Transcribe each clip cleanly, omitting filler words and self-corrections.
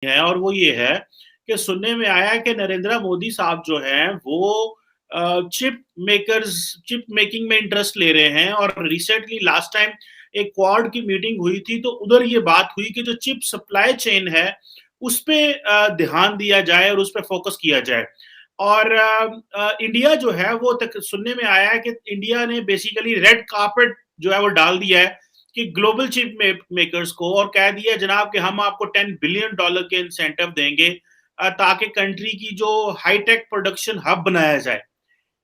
है और वो ये है कि सुनने में आया है कि नरेंद्र मोदी साहब जो हैं वो चिप मेकिंग में इंटरेस्ट ले रहे हैं और रिसेंटली लास्ट टाइम एक क्वाड की मीटिंग हुई थी तो उधर ये बात हुई कि जो चिप सप्लाई चेन है उस पे ध्यान दिया जाए और उस पे फोकस किया जाए और इंडिया जो है वो तक सुनने में आया है कि इंडिया ने बेसिकली रेड कार्पेट जो है वो डाल दिया है कि ग्लोबल चिप मेकर्स को और कह दिया जनाब कि हम आपको $10 बिलियन के इंसेंटिव देंगे ताकि कंट्री की जो हाईटेक प्रोडक्शन हब बनाया जाए।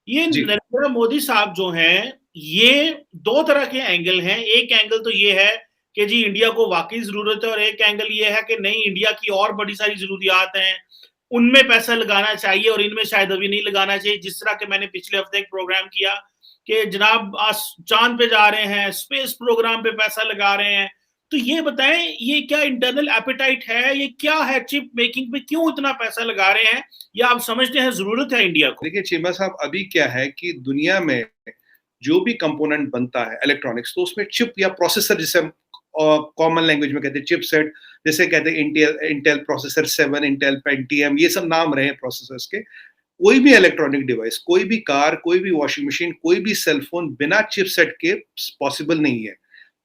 ये जी नरेंद्र मोदी साहब जो हैं ये दो तरह के एंगल हैं। एक एंगल तो ये है कि जी इंडिया को वाकई जरूरत है और एक एंगल ये है कि नहीं इंडिया की और बड़ी सारी जरूरियात हैं, उनमें पैसा लगाना चाहिए और इनमें शायद अभी नहीं लगाना चाहिए। जिस तरह के मैंने पिछले हफ्ते एक प्रोग्राम किया कि जनाब चांद पे जा रहे हैं, स्पेस प्रोग्राम पे पैसा लगा रहे हैं। तो ये बताएं ये क्या इंटरनल एपेटाइट है, ये क्या है, चिप मेकिंग पे क्यों इतना पैसा लगा रहे हैं, या आप समझते हैं जरूरत है इंडिया को? देखिए चीमा साहब, अभी क्या है कि दुनिया में जो भी कंपोनेंट बनता है इलेक्ट्रॉनिक्स, तो उसमें चिप या प्रोसेसर, जिसे हम कॉमन लैंग्वेज में कहते हैं चिपसेट, जैसे कहते हैं Intel Intel processor 7, Intel Pentium, ये सब नाम रहे हैं प्रोसेसर्स के। कोई भी इलेक्ट्रॉनिक डिवाइस, कोई भी कार, कोई भी वॉशिंग मशीन, कोई भी सेल फोन बिना चिपसेट के पॉसिबल नहीं है।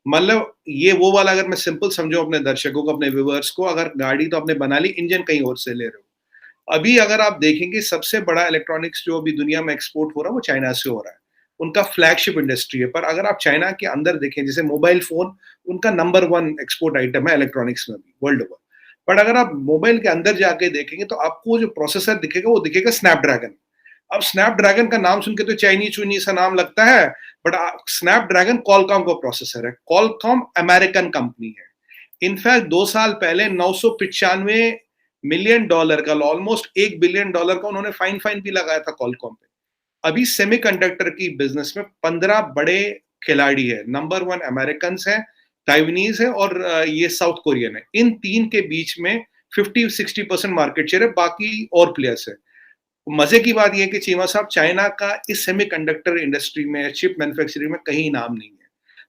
मतलब ये वो वाला, अगर मैं सिंपल समझूं अपने दर्शकों को, अपने व्यूअर्स को, अगर गाड़ी तो आपने बना ली, इंजन कहीं और से ले रहे हो। अभी अगर आप देखेंगे सबसे बड़ा इलेक्ट्रॉनिक्स जो अभी दुनिया में एक्सपोर्ट हो रहा है वो चाइना से हो रहा है। उनका फ्लैगशिप इंडस्ट्री है। पर अगर आप चाइना के अंदर देखें, जैसे मोबाइल फोन, उनका नंबर 1 एक्सपोर्ट आइटम है इलेक्ट्रॉनिक्स में भी वर्ल्ड ओवर। बट अगर आप मोबाइल के अंदर जाके देखेंगे तो आपको जो प्रोसेसर दिखेगा वो दिखेगा स्नैपड्रैगन। अब स्नैपड्रैगन का नाम सुन के तो चाइनीज चुइनीज सा नाम लगता है, बट स्नैपड्रैगन कॉलकॉम का प्रोसेसर है। कॉलकॉम अमेरिकन कंपनी है। इनफैक्ट 2 साल पहले $995 मिलियन का, ऑलमोस्ट $1 बिलियन का उन्होंने फाइन फाइन भी लगाया था कॉलकॉम पे। अभी सेमीकंडक्टर की बिजनेस में 15 बड़े खिलाड़ी है। नंबर 1 अमेरिकन है, ताइवानीज है और ये साउथ कोरियन है। इन तीन के बीच में 50-60% मार्केट शेयर है, बाकी और प्लेयर्स है। मजे की बात यह है कि चीमा साहब, चाइना का इस सेमीकंडक्टर इंडस्ट्री में, चिप मैन्युफैक्चरिंग में कहीं नाम नहीं है।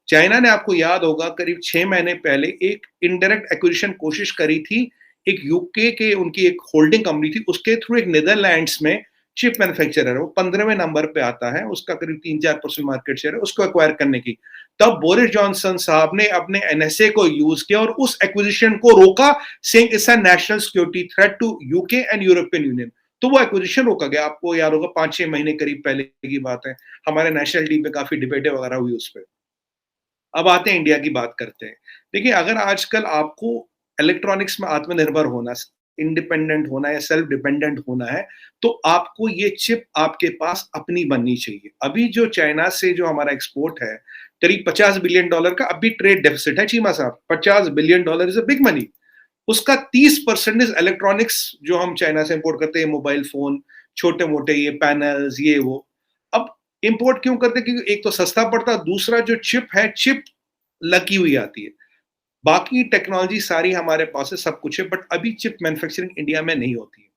चाइना ने, आपको याद होगा, करीब 6 महीने पहले एक इनडायरेक्ट एक्विजिशन कोशिश करी थी। एक यूके के उनकी एक होल्डिंग कंपनी थी, उसके थ्रू एक नीदरलैंड्स में चिप मैन्युफैक्चरर है, वो 15वें नंबर पे आता है, उसका करीब 3-4% मार्केट शेयर है, उसको एक्वायर करने की। तब बोरिस जॉनसन साहब ने अपने एनएसए को यूज किया और उस एक्विजिशन को रोका, saying it's a national security threat to UK and European Union. तो वो एक्विजिशन रोका गया। आपको याद होगा 5-6 महीने करीब पहले की बात है। हमारे नेशनल टीम पे काफी डिबेटें वगैरह हुई उस पर। अब आते हैं इंडिया की बात करते हैं। देखिए, अगर आजकल आपको इलेक्ट्रॉनिक्स में आत्मनिर्भर होना, इंडिपेंडेंट होना या सेल्फ डिपेंडेंट होना है, तो आपको ये चिप आपके पास अपनी बननी चाहिए। अभी जो चाइना से जो हमारा एक्सपोर्ट है, करीब $50 बिलियन का अभी ट्रेड डेफिसिट है चीमा साहब। $50 billion is a big money. उसका 30% इलेक्ट्रॉनिक्स जो हम चाइना से इंपोर्ट करते हैं, मोबाइल फोन, छोटे मोटे ये पैनल्स, ये वो। अब इंपोर्ट क्यों करते हैं? क्योंकि एक तो सस्ता पड़ता है, दूसरा जो चिप है, चिप लगी हुई आती है। बाकी टेक्नोलॉजी सारी हमारे पास है, सब कुछ है, बट अभी चिप मैन्युफैक्चरिंग इंडिया में नहीं होती है।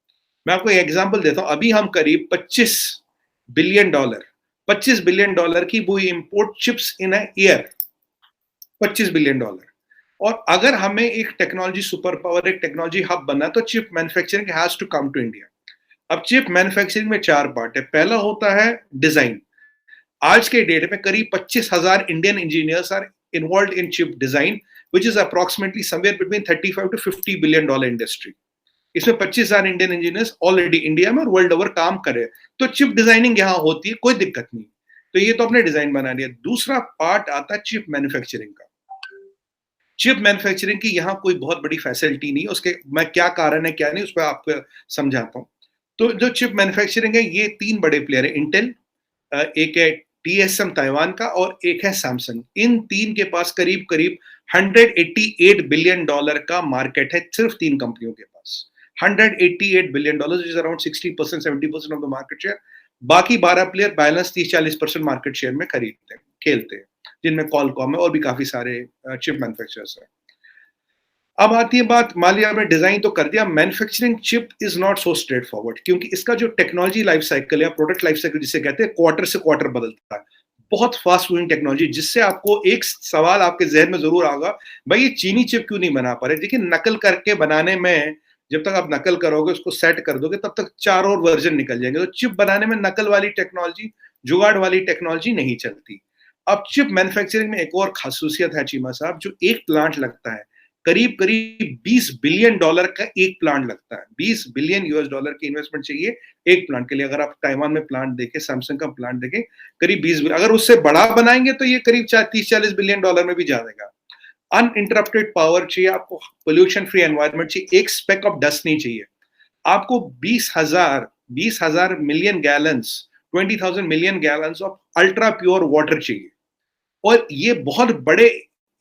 मैं आपको एक एग्जांपल देता हूं। अभी हम करीब $25 बिलियन, $25 बिलियन की वो import chips in a year, $25 billion. और अगर हमें एक टेक्नोलॉजी सुपर पावर, एक टेक्नोलॉजी हब बनना है, तो chip manufacturing has to come to India. अब चिप मैन्युफैक्चरिंग में 4 पार्ट है। पहला होता है डिजाइन। आज के डेट में करीब 25,000 Indian engineers are involve in chip design, which is approximately somewhere between 35 to 50 billion dollar industry. इसमें 25,000 इंडियन इंजीनियर्स ऑलरेडी इंडिया में और वर्ल्ड ओवर काम कर रहे हैं। तो चिप डिजाइनिंग यहाँ होती है, कोई दिक्कत नहीं। तो ये तो अपने डिजाइन बना लिया। दूसरा पार्ट आता है चिप मैन्युफैक्चरिंग का। चिप मैन्युफैक्चरिंग की यहाँ कोई बहुत बड़ी फैसिलिटी नहीं है। उसके मैं क्या कारण है क्या नहीं, उस पर आपको समझाता हूँ। तो जो चिप मैन्युफैक्चरिंग है, ये 3 बड़े प्लेयर है। इंटेल, एक है टीएसएम ताइवान का, और एक है सैमसंग। इन 3 के पास करीब करीब $188 बिलियन का मार्केट है, सिर्फ 3 कंपनियों के पास। $188 is around 60% 70% of the market share. बाकी 12 प्लेयर बैलेंस 30-40% मार्केट शेयर में खरीदते हैं, खेलते हैं, जिनमें कॉलकॉम है और भी काफी सारे चिप मैन्युफैक्चरर्स हैं। अब आती है बात, मान लिया हमने डिजाइन तो कर दिया, manufacturing chip is not so straight forward, क्योंकि इसका जो टेक्नोलॉजी लाइफ साइकिल या प्रोडक्ट लाइफ साइकिल जिसे कहते हैं, क्वार्टर से क्वार्टर बदलता है। बहुत फास्ट मूविंग टेक्नोलॉजी, जिससे आपको एक सवाल आपके जहन में जरूर आएगा, भाई ये चीनी चिप क्यों नहीं बना पा रहे? देखिए, नकल करके बनाने में जब तक आप नकल करोगे, उसको सेट कर दोगे, तब तक 4 और वर्जन निकल जाएंगे। तो चिप बनाने में नकल वाली टेक्नोलॉजी, जुगाड़ वाली टेक्नोलॉजी नहीं चलती। अब चिप मैन्युफैक्चरिंग में एक और खासूसियत है चीमा साहब, जो एक प्लांट लगता है, करीब करीब $20 बिलियन का एक प्लांट लगता है। $20 बिलियन की इन्वेस्टमेंट चाहिए एक प्लांट के लिए। अगर आप ताइवान में प्लांट देखें, सैमसंग का प्लांट देखें, करीब 20, अगर उससे बड़ा बनाएंगे तो ये करीब 30-40 बिलियन में भी जा देगा। अनइंटरप्टेड पावर चाहिए आपको, पोल्यूशन फ्री एनवायरनमेंट चाहिए, एक स्पेक ऑफ डस्ट नहीं चाहिए आपको। 20,000 million gallons, 20,000 million gallons of ultra pure water चाहिए। और ये बहुत बड़े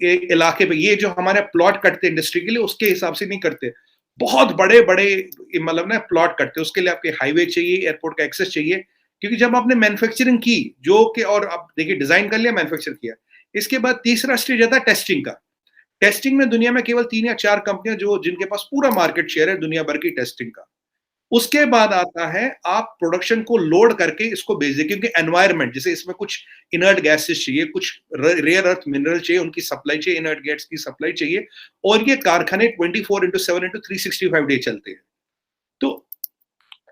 इलाके पे, ये जो हमारे प्लॉट कटते इंडस्ट्री के लिए, उसके हिसाब से नहीं करते, बहुत बड़े बड़े मतलब ना प्लॉट कटते, उसके लिए आपके हाईवे चाहिए, एयरपोर्ट का एक्सेस चाहिए। क्योंकि जब आपने मैन्युफैक्चरिंग की, जो कि, और आप देखिए डिजाइन कर लिया, मैन्युफैक्चर किया, इसके बाद तीसरा स्टेज आता है टेस्टिंग का। टेस्टिंग में दुनिया में केवल 3 या 4 कंपनियां जो जिनके पास पूरा मार्केट शेयर है दुनिया भर की टेस्टिंग का। उसके बाद आता है आप प्रोडक्शन को लोड करके इसको भेज दें, क्योंकि एनवायरनमेंट, जैसे इसमें कुछ इनर्ट गैसेस चाहिए, कुछ रेयर अर्थ मिनरल चाहिए, उनकी सप्लाई चाहिए, इनर्ट गैस की सप्लाई चाहिए। और ये कारखाने 24/7 365 डे चलते हैं। तो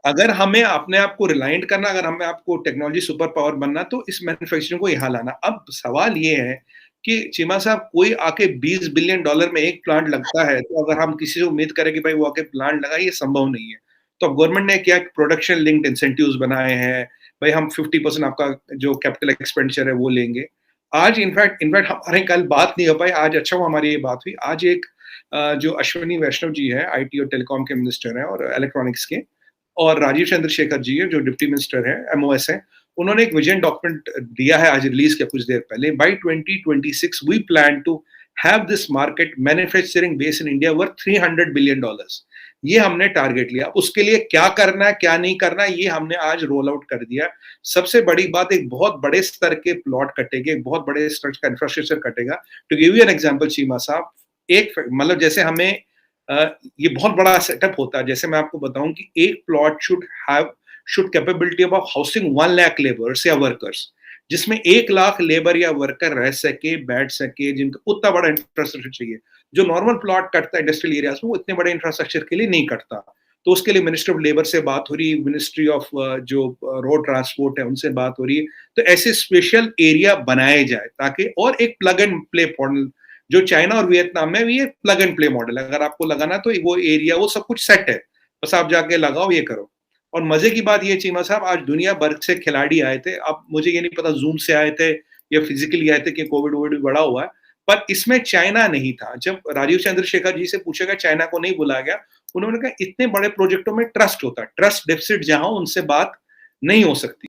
अगर हमें अपने आप को रिलायंट करना, अगर हमें आपको टेक्नोलॉजी सुपर पावर बनना, तो इस मैन्युफैक्चरिंग को यहाँ लाना। अब सवाल ये है कि चीमा साहब, कोई आके $20 बिलियन में एक प्लांट लगता है, तो अगर हम किसी से उम्मीद करें कि भाई वो आके प्लांट लगाए, ये संभव नहीं है। तो गवर्नमेंट ने क्या प्रोडक्शन लिंक्ड इंसेंटिव्स बनाए हैं, भाई हम 50% आपका जो कैपिटल एक्सपेंडिचर है वो लेंगे। आज इनफैक्ट हमारे कल बात नहीं हो पाई, आज अच्छा हुआ हमारी ये बात हुई। आज एक जो अश्विनी वैष्णव जी है, आईटी और टेलीकॉम के मिनिस्टर हैं और इलेक्ट्रॉनिक्स के, और राजीव चंद्रशेखर जी है जो डिप्टी मिनिस्टर है, एमओएस है, उन्होंने एक विजन डॉक्यूमेंट दिया है, आज रिलीज किया कुछ देर पहले। By 2026 we plan to have this market manufacturing base in India worth $300 billion. ये हमने टारगेट लिया। उसके लिए क्या करना है, क्या नहीं करना है, ये हमने आज रोल आउट कर दिया। सबसे बड़ी बात, एक बहुत बड़े स्तर के प्लॉट कटेंगे, एक बहुत बड़े स्तर का इंफ्रास्ट्रक्चर कटेगा। To give you an example Cheema sahab, एक मतलब जैसे हमें ये बहुत बड़ा सेटअप होता है। जैसे मैं आपको बताऊं कि एक plot should capability of housing 1 lakh labours या वर्कर्स, जिसमें 1 लाख लेबर या वर्कर रह सके, बैठ सके, जिनको उतना बड़ा इंफ्रास्ट्रक्चर चाहिए। जो नॉर्मल प्लॉट कटता है इंडस्ट्रियल एरियाज में, वो इतने बड़े इंफ्रास्ट्रक्चर के लिए नहीं कटता। तो उसके लिए मिनिस्ट्री ऑफ लेबर से बात हो रही है, मिनिस्ट्री ऑफ जो रोड ट्रांसपोर्ट है उनसे बात हो रही है। तो ऐसे स्पेशल एरिया बनाए जाए ताकि, और एक प्लग एंड प्ले मॉडल, जो चाइना और वियतनाम में भी ये प्लग एंड प्ले मॉडल है। अगर आपको लगाना तो वो एरिया, वो सब कुछ सेट है, बस आप जाके लगाओ, ये करो। और मजे की बात ये चीमा साहब, आज दुनिया भर से खिलाड़ी आए थे। अब मुझे ये नहीं पता जूम से आए थे या फिजिकली आए थे कि कोविड वोविड भी बड़ा हुआ है, पर इसमें चाइना नहीं था। जब राजीव चंद्रशेखर जी से पूछा गया, चाइना को नहीं बुलाया गया, उन्होंने कहा इतने बड़े प्रोजेक्टों में ट्रस्ट होता है, ट्रस्ट डेफिसिट जहां उनसे बात नहीं हो सकती।